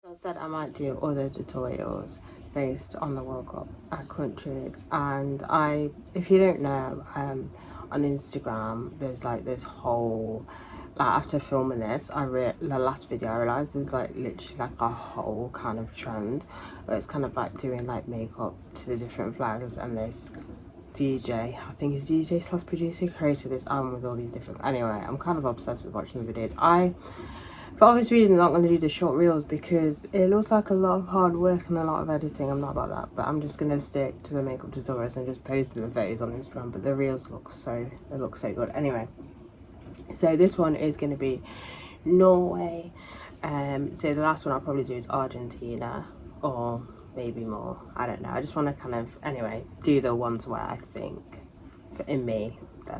I said I might do other tutorials based on the World Cup countries, and if you don't know, on Instagram there's like this whole, like after filming this, the last video I realized there's like literally like a whole kind of trend where it's kind of like doing like makeup to the different flags, and this DJ, I think he's DJ slash producer, created this album with all these different. Anyway, I'm kind of obsessed with watching the videos. For obvious reasons, I'm not going to do the short reels because it looks like a lot of hard work and a lot of editing. I'm not about that, but I'm just going to stick to the makeup tutorials and just post the videos on Instagram. But the reels look so good. Anyway, so this one is going to be Norway. So the last one I'll probably do is Argentina, or maybe more. I don't know. I just want to kind of, anyway, do the ones where I think, in me,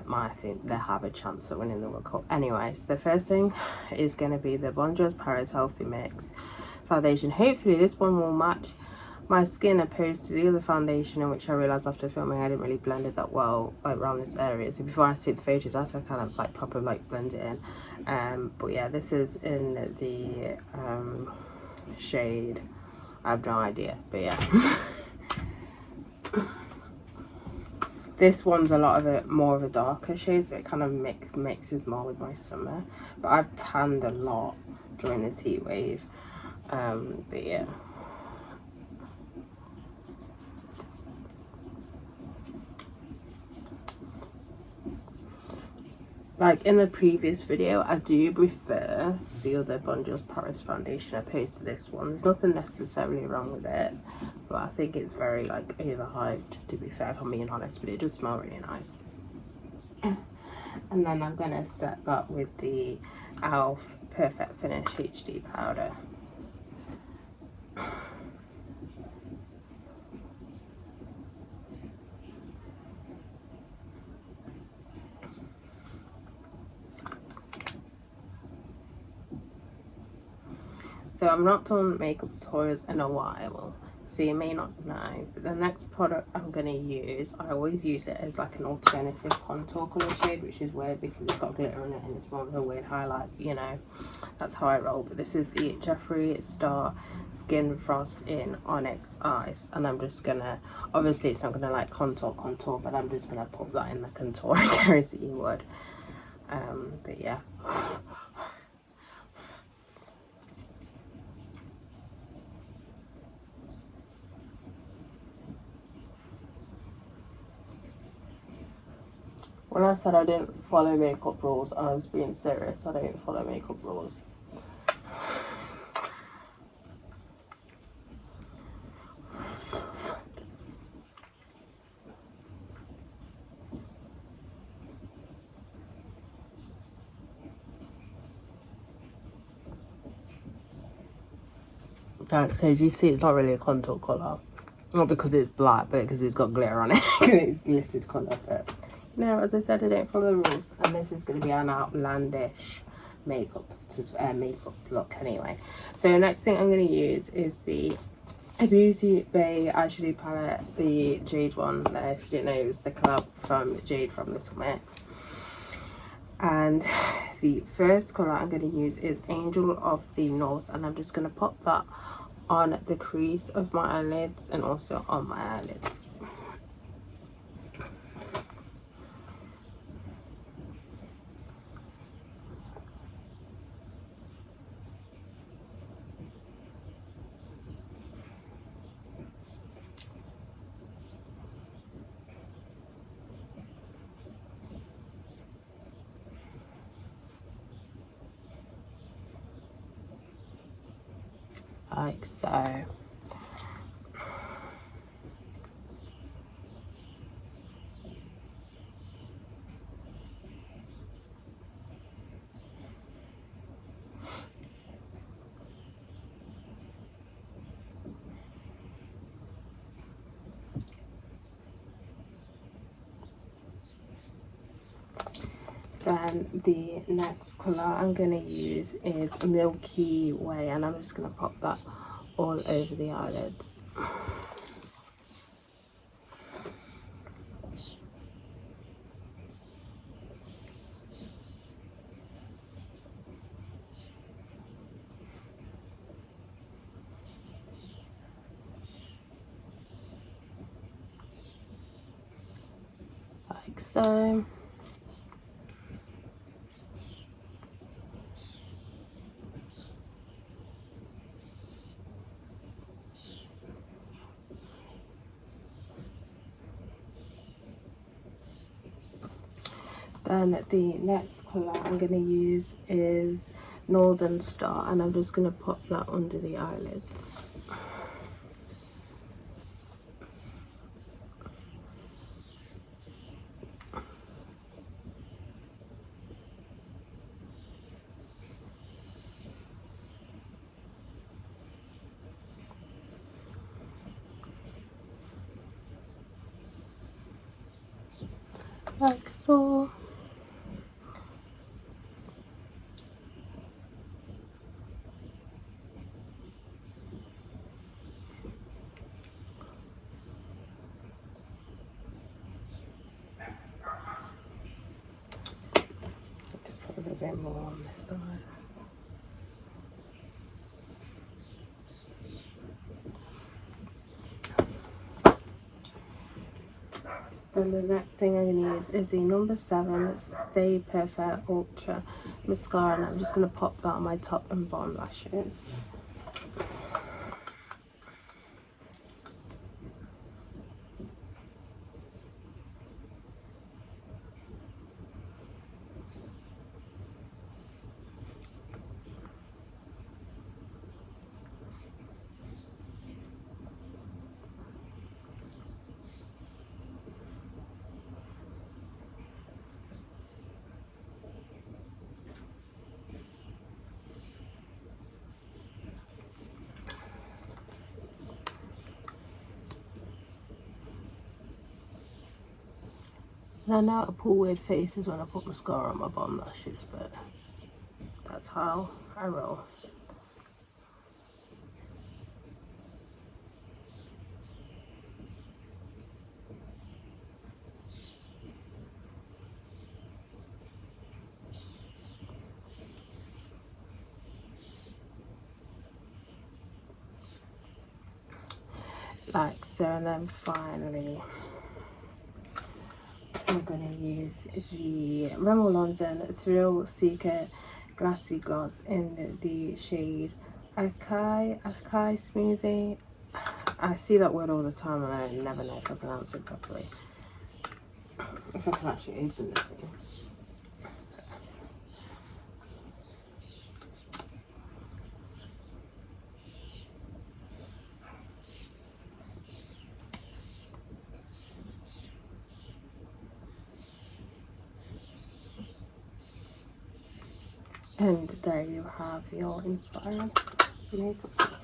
I think they have a chance of winning the World Cup. Anyway, so the first thing is going to be the Bonjour's Paris Healthy Mix foundation. Hopefully this one will match my skin opposed to the other foundation, in which I realised after filming I didn't really blend it that well, like around this area. So before I see the photos, I kind of like proper like blend it in. But yeah, this is in the shade, I have no idea, but yeah. This one's a lot of it more of a darker shade, so it kind of mixes more with my summer. But I've tanned a lot during this heat wave. But yeah. Like in the previous video, I do prefer the other Bonjour's Paris foundation opposed to this one. There's nothing necessarily wrong with it, but I think it's very like overhyped, to be fair, if I'm being honest, but it does smell really nice. And then I'm gonna set that with the e.l.f. Perfect Finish HD powder. So I've not done makeup tutorials in a while, so you may not know, but the next product I'm going to use, I always use it as like an alternative contour colour shade, which is weird because it's got glitter in it and it's more of a weird highlight, you know, that's how I roll. But this is the Jeffree Star Skin Frost in Onyx Eyes, and I'm just going to, obviously it's not going to like contour, but I'm just going to put that in the contouring areas that you would. But yeah. When I said I didn't follow makeup rules, I was being serious. I don't follow makeup rules. Like, so do you see it's not really a contour colour? Not because it's black, but because it's got glitter on it. It's glittered colour, but no, as I said, I don't follow rules. And this is going to be an outlandish makeup look anyway. So the next thing I'm going to use is the Beauty Bay Eyeshadow palette, the Jade one. If you didn't know, it was the collab from Jade from Little Mix. And the first colour I'm going to use is Angel of the North, and I'm just going to pop that on the crease of my eyelids and also on my eyelids. Like so. Then the next colour I'm going to use is Milky Way, and I'm just going to pop that all over the eyelids. like so. Then the next colour I'm going to use is Northern Star, and I'm just going to pop that under the eyelids. Like so. Just put a little bit more on this side. Then the next thing I'm going to use is the number 7 Stay Perfect Ultra Mascara, and I'm just going to pop that on my top and bottom lashes. And I know I pull weird faces when I put mascara on my bottom lashes, but that's how I roll. Like so, and then finally I'm going to use the Rimmel London Thrill Seeker Glassy Gloss in the shade Acai Smoothie. I see that word all the time and I never know if I pronounce it properly. If I can actually open the thing. And there you have your inspired makeup.